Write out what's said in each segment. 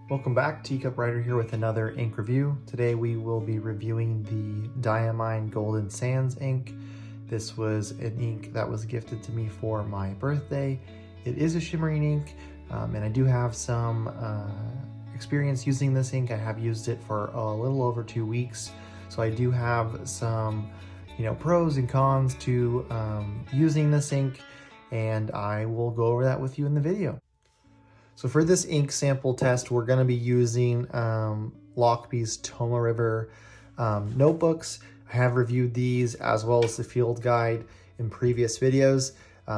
Welcome back, Teacup Writer here with another ink review. Today we will be reviewing the Diamine Golden Sands ink. This was an ink that was gifted to me for my birthday. It is a shimmering ink, and I do have some experience using this ink. I have used it for a little over 2 weeks, so I do have some pros and cons to using this ink, and I will go over that with you in the video. So for this ink sample test, we're going to be using Lockbee's Toma River notebooks. I have reviewed these as well as the field guide in previous videos.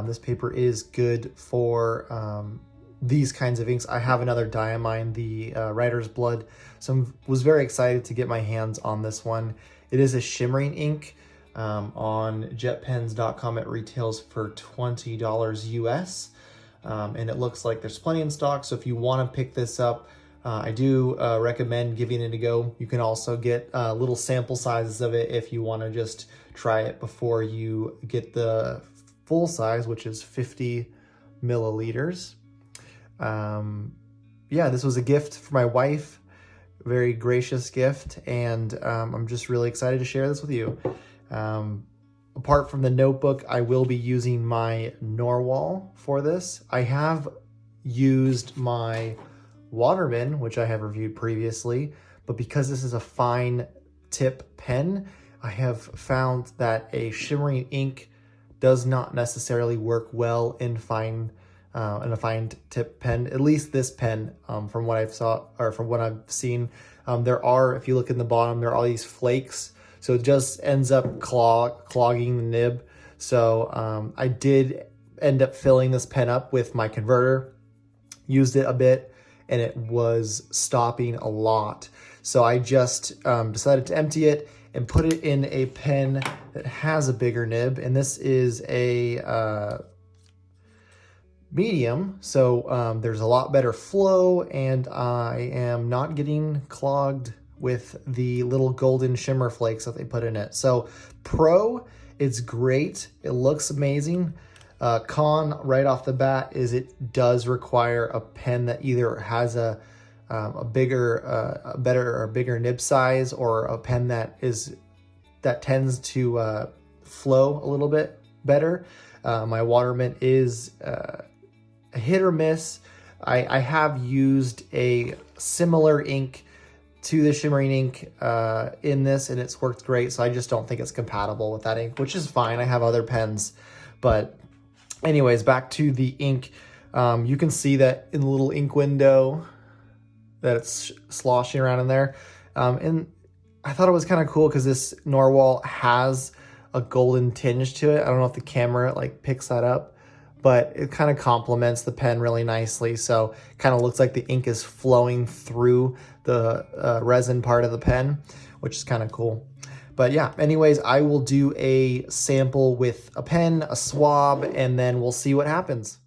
This paper is good for these kinds of inks. I have another Diamine, the Writer's Blood, so I was very excited to get my hands on this one. It is a shimmering ink. On jetpens.com it retails for $20 US. And it looks like there's plenty in stock, so if you want to pick this up, I do recommend giving it a go. You can also get little sample sizes of it if you want to just try it before you get the full size, which is 50 milliliters. Yeah, this was a gift for my wife, very gracious gift, and I'm just really excited to share this with you. Apart from the notebook, I will be using my Narwhal for this. I have used my Waterman, which I have reviewed previously, but because this is a fine tip pen, I have found that a shimmering ink does not necessarily work well in a fine tip pen. At least this pen, from what I've seen, there are, if you look in the bottom, there are all these flakes. So it just ends up clogging the nib. So I did end up filling this pen up with my converter, used it a bit, and it was stopping a lot. So I just decided to empty it and put it in a pen that has a bigger nib. And this is a medium, so there's a lot better flow, and I am not getting clogged with the little golden shimmer flakes that they put in it. So pro, it's great. It looks amazing. Con right off the bat is it does require a pen that either has a bigger nib size, or a pen that tends to flow a little bit better. My Waterman is a hit or miss. I have used a similar ink to the shimmering ink in this, and it's worked great, so I just don't think it's compatible with that ink, which is fine. I have other pens. But anyways, back to the ink. You can see that in the little ink window that it's sloshing around in there. And I thought it was kind of cool because this Narwhal has a golden tinge to it. I don't know if the camera picks that up, but it kind of complements the pen really nicely. So it kind of looks like the ink is flowing through the resin part of the pen, which is kind of cool. But yeah, anyways, I will do a sample with a pen, a swab, and then we'll see what happens.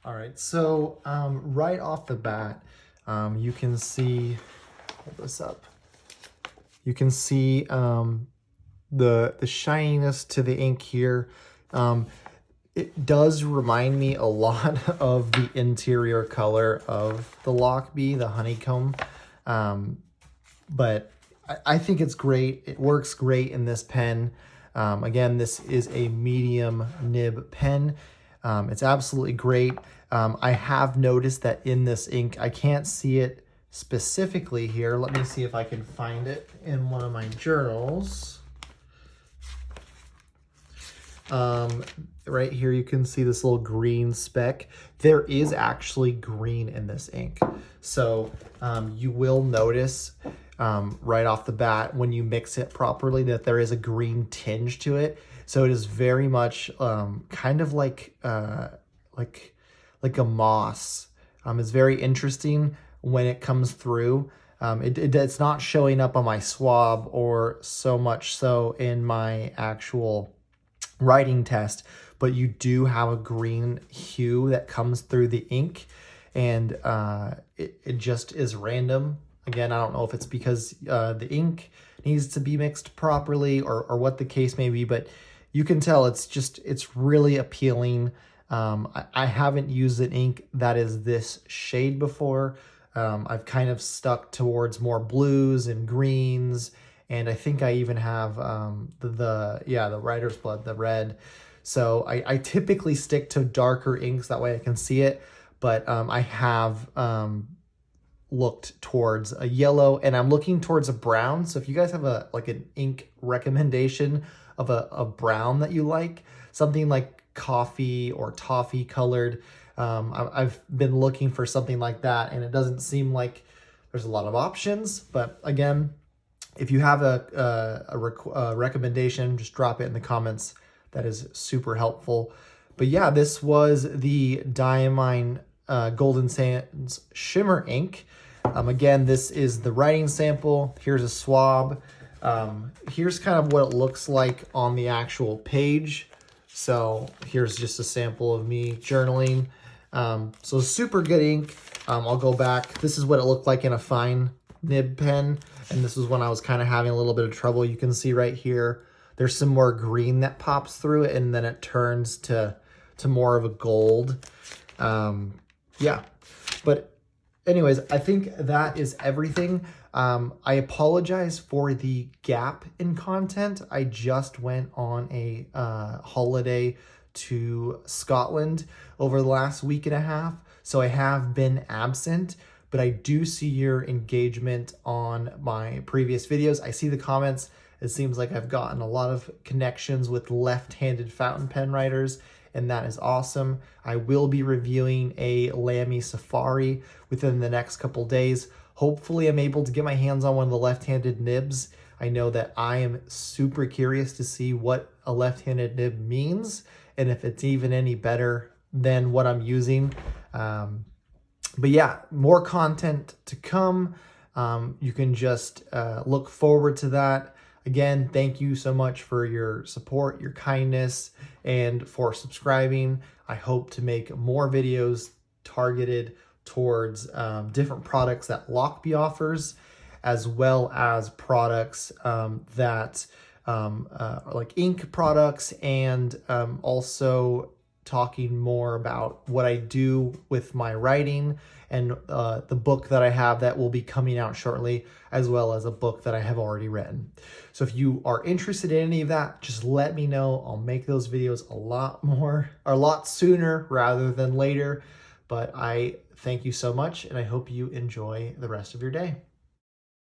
All right, so right off the bat, you can see, hold this up. You can see the shininess to the ink here. It does remind me a lot of the interior color of the Lockbee, the honeycomb. But I think it's great. It works great in this pen. Again, this is a medium nib pen. It's absolutely great. I have noticed that in this ink, I can't see it specifically here. Let me see if I can find it in one of my journals. Right here, you can see this little green speck. There is actually green in this ink. So you will notice right off the bat when you mix it properly that there is a green tinge to it. So it is very much kind of like a moss. It's very interesting when it comes through. It's not showing up on my swab or so much so in my actual writing test, but you do have a green hue that comes through the ink, and it just is random. Again, I don't know if it's because the ink needs to be mixed properly or what the case may be, but you can tell it's really appealing. I haven't used an ink that is this shade before. I've kind of stuck towards more blues and greens, and I think I even have the writer's blood, the red. So I typically stick to darker inks, that way I can see it, but I have looked towards a yellow, and I'm looking towards a brown. So if you guys have an ink recommendation of a brown that you like, something like coffee or toffee colored, I've been looking for something like that, and it doesn't seem like there's a lot of options. But again, if you have a recommendation, just drop it in the comments. That is super helpful. But yeah, this was the Diamine Golden Sands Shimmer ink. Again, this is the writing sample. Here's a swab. Here's kind of what it looks like on the actual page. So here's just a sample of me journaling. So super good ink. I'll go back. This is what it looked like in a fine nib pen, and this is when I was kind of having a little bit of trouble. You can see right here, there's some more green that pops through it, and then it turns to more of a gold. Yeah, but anyways, I think that is everything. I apologize for the gap in content. I just went on a holiday to Scotland over the last week and a half, so I have been absent, but I do see your engagement on my previous videos. I see the comments. It seems like I've gotten a lot of connections with left-handed fountain pen writers, and that is awesome. I will be reviewing a Lamy Safari within the next couple days. Hopefully I'm able to get my hands on one of the left-handed nibs. I know that I am super curious to see what a left-handed nib means, and if it's even any better than what I'm using. But yeah, more content to come. You can just look forward to that. Again, thank you so much for your support, your kindness, and for subscribing. I hope to make more videos targeted towards different products that Lockbee offers, as well as products that are like ink products, and also talking more about what I do with my writing, and the book that I have that will be coming out shortly, as well as a book that I have already written. So if you are interested in any of that, just let me know. I'll make those videos a lot sooner rather than later. But I thank you so much, and I hope you enjoy the rest of your day.